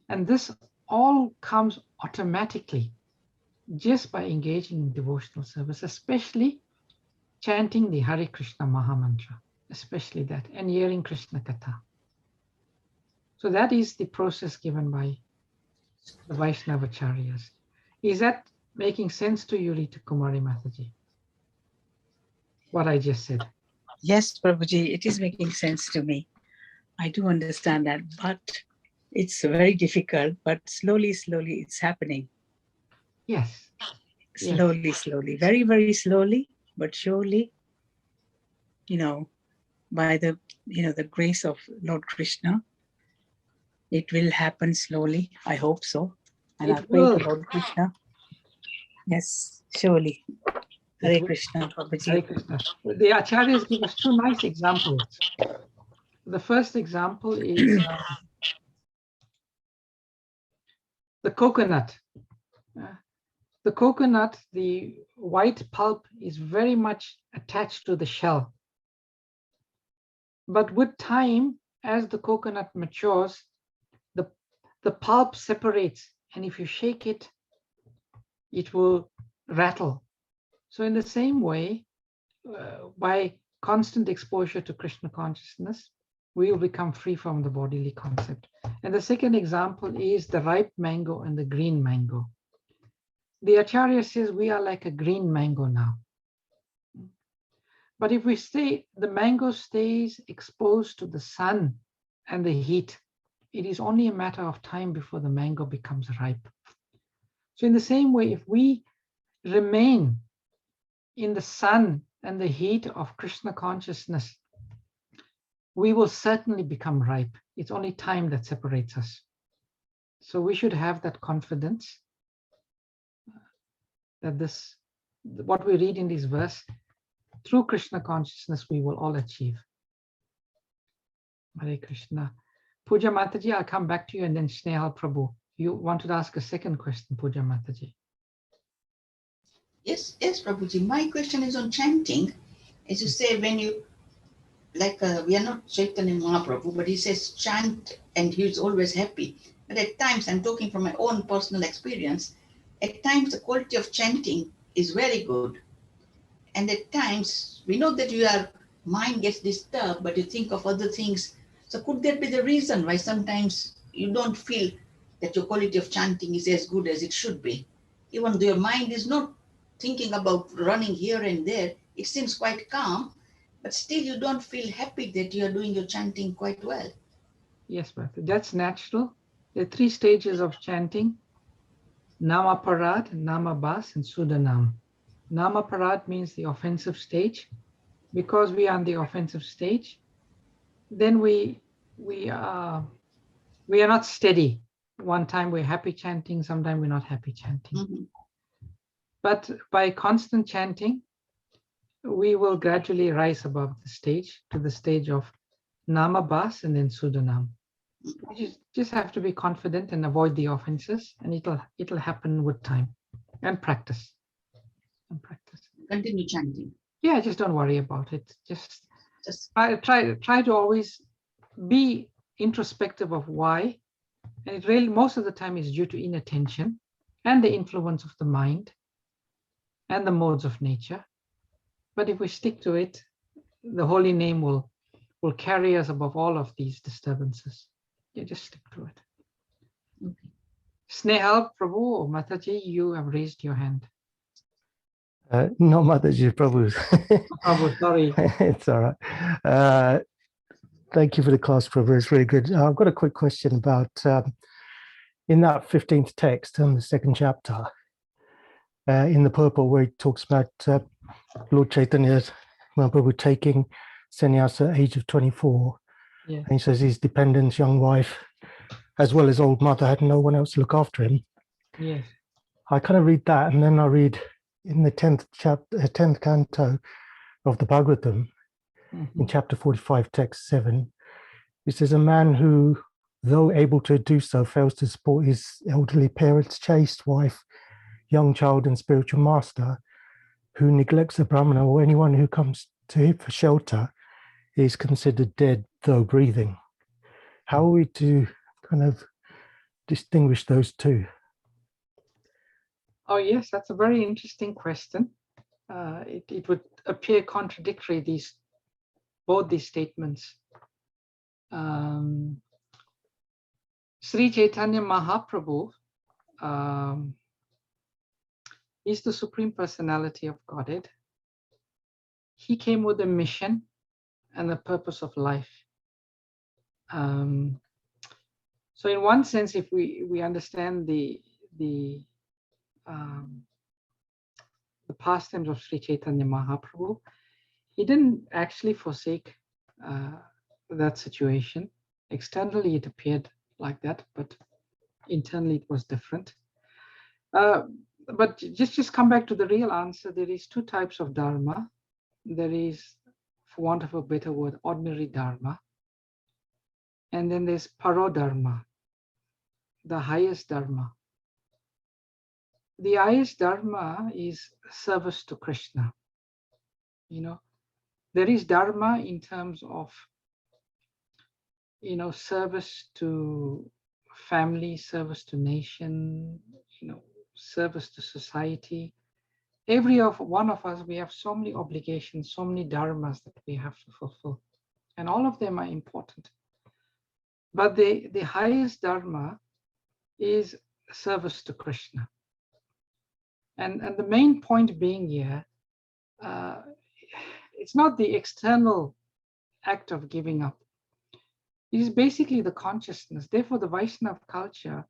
And this all comes automatically just by engaging in devotional service, especially chanting the Hare Krishna Mahamantra, especially that, and hearing Krishna Katha. So that is the process given by the Vaishnavacharyas. Is that making sense to you, Rita Kumari Mataji? What I just said? Yes, Prabhuji, it is making sense to me. I do understand that, but it's very difficult, but slowly it's happening. Yes. Slowly, very, very slowly, but surely, by the, the grace of Lord Krishna, it will happen slowly. I hope so. And I pray to Lord Krishna. Yes, surely. Hare Krishna, Prabhuji. Hare Krishna. The Acharyas give us 2 nice examples. The first example is the coconut. The coconut, the white pulp is very much attached to the shell. But with time, as the coconut matures, the pulp separates, and if you shake it, it will rattle. So in the same way, by constant exposure to Krishna consciousness, we will become free from the bodily concept. And the second example is the ripe mango and the green mango. The Acharya says we are like a green mango now. But if we stay, the mango stays exposed to the sun and the heat, it is only a matter of time before the mango becomes ripe. So in the same way, if we remain in the sun and the heat of Krishna consciousness, we will certainly become ripe. It's only time that separates us. So we should have that confidence that this, what we read in this verse, through Krishna consciousness, we will all achieve. Hare Krishna. Puja Mataji, I'll come back to you, and then Snehal Prabhu. You wanted to ask a second question, Puja Mataji. Yes, Prabhuji. My question is on chanting. As you say, when you, like, we are not Chaitanya Mahaprabhu, but he says chant and he's always happy. But at times, I'm talking from my own personal experience, at times the quality of chanting is very good. And at times, we know that your mind gets disturbed, but you think of other things. So could that be the reason why sometimes you don't feel that your quality of chanting is as good as it should be? Even though your mind is not thinking about running here and there, it seems quite calm, but still you don't feel happy that you are doing your chanting quite well. Yes, Bharata, that's natural. There are three stages of chanting: Namaparad, Namabhas, and Sudanam. Namaparad means the offensive stage. Because we are on the offensive stage, then we are not steady. One time we're happy chanting, sometime we're not happy chanting. Mm-hmm. But by constant chanting, we will gradually rise above the stage to the stage of Namabhas and then Sudanam. You just have to be confident and avoid the offenses, and it'll happen with time and practice. Continue chanting. Yeah, just don't worry about it. Just try to always be introspective of why, and it really most of the time is due to inattention and the influence of the mind and the modes of nature. But if we stick to it, the holy name will carry us above all of these disturbances. Yeah, just stick to it. Okay. Snehal Prabhu or Mataji, you have raised your hand. No, Mataji, Prabhu. Prabhu, sorry. It's all right. Thank you for the class, Prabhu. It's really good. I've got a quick question about in that 15th text in the second chapter, in the purple, where he talks about Lord Chaitanya Mahaprabhu taking sannyasa at the age of 24. Yeah. And he says his dependent's young wife, as well as old mother, had no one else to look after him. Yes. I kind of read that, and then I read in the 10th chapter, 10th canto of the Bhagavatam, in chapter 45, text 7, it says, a man who, though able to do so, fails to support his elderly parents, chaste wife, young child, and spiritual master, who neglects a brahmana or anyone who comes to him for shelter, is considered dead, though breathing. How are we to kind of distinguish those two? Oh, yes, that's a very interesting question. It would appear contradictory, both these statements. Sri Chaitanya Mahaprabhu is the Supreme Personality of Godhead. He came with a mission and a purpose of life. So in one sense, if we understand the pastimes of Sri Chaitanya Mahaprabhu, he didn't actually forsake that situation. Externally, it appeared like that, but internally, it was different. But just come back to the real answer. There is two types of dharma. There is, for want of a better word, ordinary dharma. And then there's parodharma, the highest dharma. The highest dharma is service to Krishna. You know, there is dharma in terms of, service to family, service to nation, service to society. every one of us, we have so many obligations, so many dharmas that we have to fulfill. And all of them are important. But the highest dharma is service to Krishna. And the main point being here, it's not the external act of giving up. It is basically the consciousness. Therefore, the Vaishnava culture,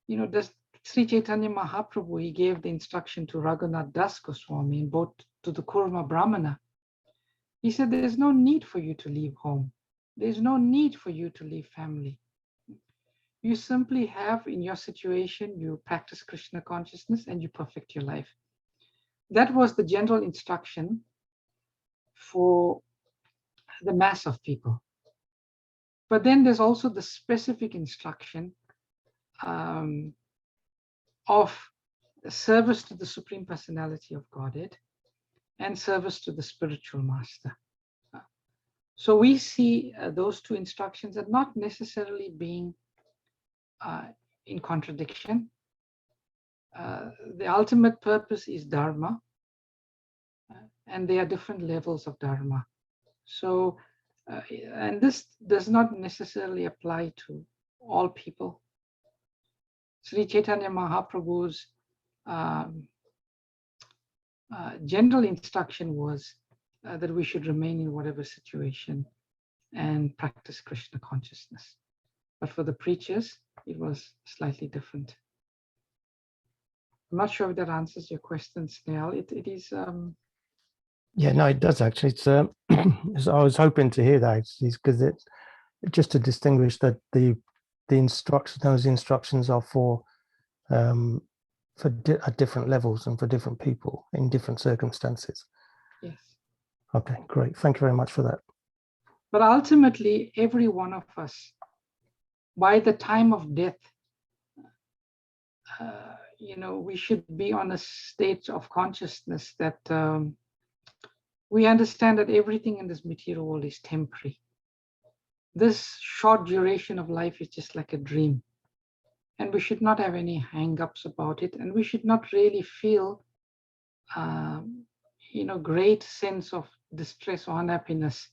does Sri Chaitanya Mahaprabhu, he gave the instruction to Raghunath Das Goswami and both to the Kurma Brahmana. He said, there's no need for you to leave home. There's no need for you to leave family. You simply have in your situation, you practice Krishna consciousness and you perfect your life. That was the general instruction for the mass of people. But then there's also the specific instruction of service to the Supreme Personality of Godhead and service to the spiritual master. So we see those two instructions are not necessarily being in contradiction. The ultimate purpose is Dharma, and there are different levels of Dharma. So, and this does not necessarily apply to all people. Sri Chaitanya Mahaprabhu's general instruction was that we should remain in whatever situation and practice Krishna consciousness. But for the preachers, it was slightly different. I'm not sure if that answers your question, Snell. It is. Yeah, no, it does actually. It's so I was hoping to hear that because it's just to distinguish that the instructions, those instructions are for at different levels and for different people in different circumstances. Yes. Okay, great. Thank you very much for that. But ultimately, every one of us, by the time of death, we should be on a state of consciousness that we understand that everything in this material world is temporary. This short duration of life is just like a dream. And we should not have any hang-ups about it. And we should not really feel, great sense of distress or unhappiness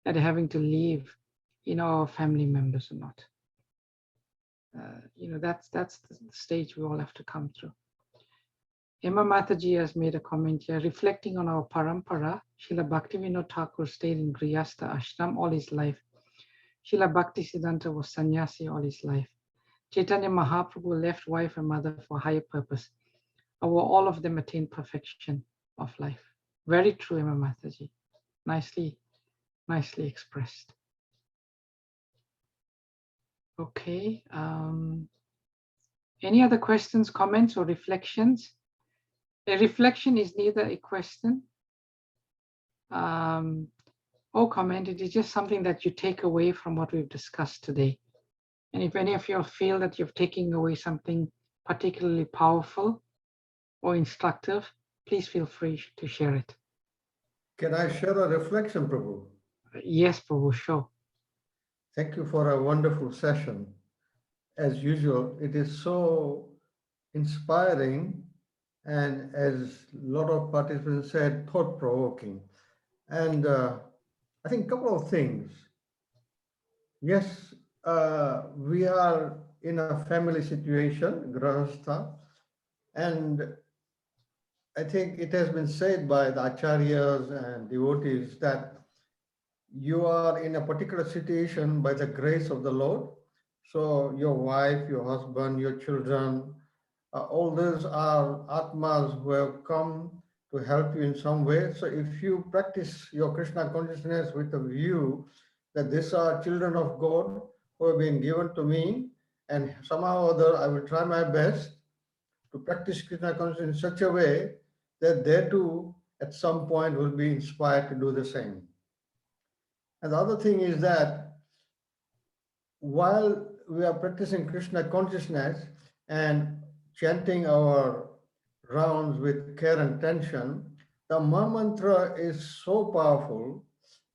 at having to leave, our family members or not. That's the stage we all have to come through. Emma Mataji has made a comment here, reflecting on our parampara. Srila Bhaktivinoda Thakur stayed in Grihastha ashram all his life. Srila Bhaktisiddhanta was sannyasi all his life. Chaitanya Mahaprabhu left wife and mother for higher purpose. All of them attained perfection of life. Very true, Emma Mataji. Nicely expressed. Okay. Any other questions, comments, or reflections? A reflection is neither a question or comment. It is just something that you take away from what we've discussed today. And if any of you feel that you're taking away something particularly powerful or instructive, please feel free to share it. Can I share a reflection, Prabhu? Yes, Prabhu, sure. Thank you for a wonderful session. As usual, it is so inspiring and, as a lot of participants said, thought-provoking. And I think a couple of things. Yes, we are in a family situation, grahastha, and I think it has been said by the acharyas and devotees that you are in a particular situation by the grace of the Lord. So your wife, your husband, your children, all those are atmas who have come to help you in some way. So if you practice your Krishna consciousness with a view that these are children of God who have been given to me, and somehow or other I will try my best to practice Krishna consciousness in such a way that they too at some point will be inspired to do the same. And the other thing is that while we are practicing Krishna consciousness and chanting our rounds with care and attention, the Maha Mantra is so powerful.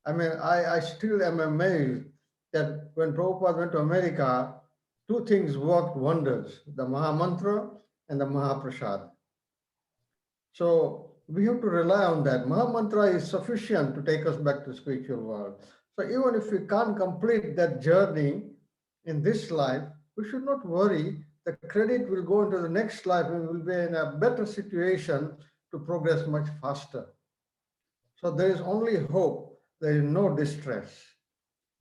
I mean, I still am amazed that when Prabhupada went to America, two things worked wonders, the Maha Mantra and the Mahaprasad. So we have to rely on that. Mahamantra is sufficient to take us back to the spiritual world. So even if we can't complete that journey in this life, we should not worry. The credit will go into the next life and we'll be in a better situation to progress much faster. So there is only hope. There is no distress.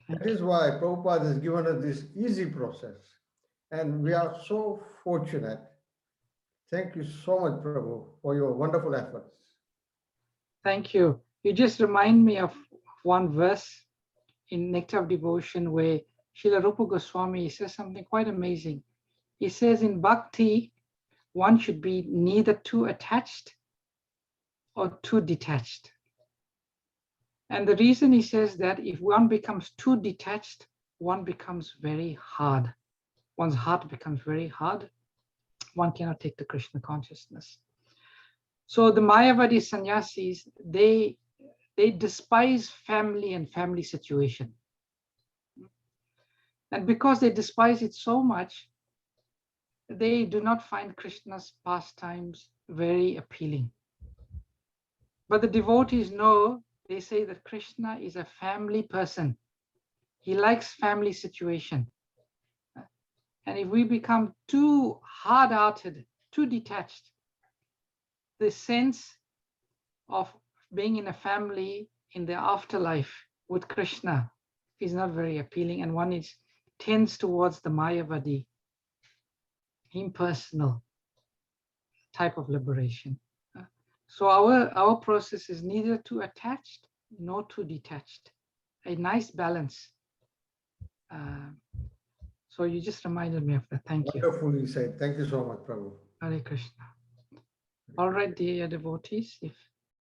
That is why Prabhupada has given us this easy process. And we are so fortunate. Thank you so much, Prabhu, for your wonderful efforts. Thank you. You just remind me of one verse in Nectar of Devotion where Srila Rupa Goswami says something quite amazing. He says in Bhakti, one should be neither too attached or too detached. And the reason he says that, if one becomes too detached, one becomes very hard. One's heart becomes very hard. One cannot take the Krishna consciousness. So the Mayavadi sannyasis, they despise family and family situation. And because they despise it so much, they do not find Krishna's pastimes very appealing. But the devotees know, they say that Krishna is a family person. He likes family situation. And if we become too hard-hearted, too detached, the sense of being in a family in the afterlife with Krishna is not very appealing, and one tends towards the Mayavadi, impersonal type of liberation. So our process is neither too attached nor too detached, a nice balance. So you just reminded me of that. Thank you. Wonderfully said. Thank you so much, Prabhu. Hare Krishna. All right, dear devotees, if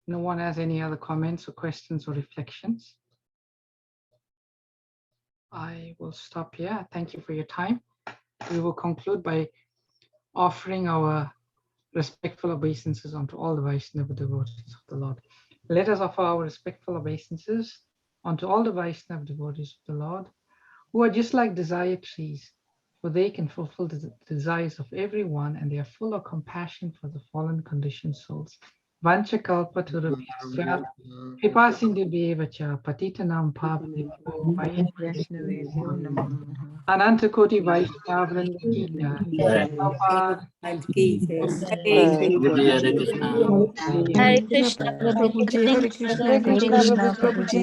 no one has any other comments or questions or reflections, I will stop here. Thank you for your time. We will conclude by offering our respectful obeisances unto all the Vaishnava devotees of the Lord. Let us offer our respectful obeisances unto all the Vaishnava devotees of the Lord, who are just like desire trees, for they can fulfill the desires of everyone, and they are full of compassion for the fallen conditioned souls. Vancha kalpa turabhyasya kripa sindhubhyeva cha patitanam pavanebhyo Vaishnavebhyo namaha. Ananta Koti Vaishnavrinda ki jai. Prabhupada Ki Hare jai. Krishna. Hare Krishna, Prabhuji. Prabhuji, Hare Krishna, Hare Krishna, Prabhuji.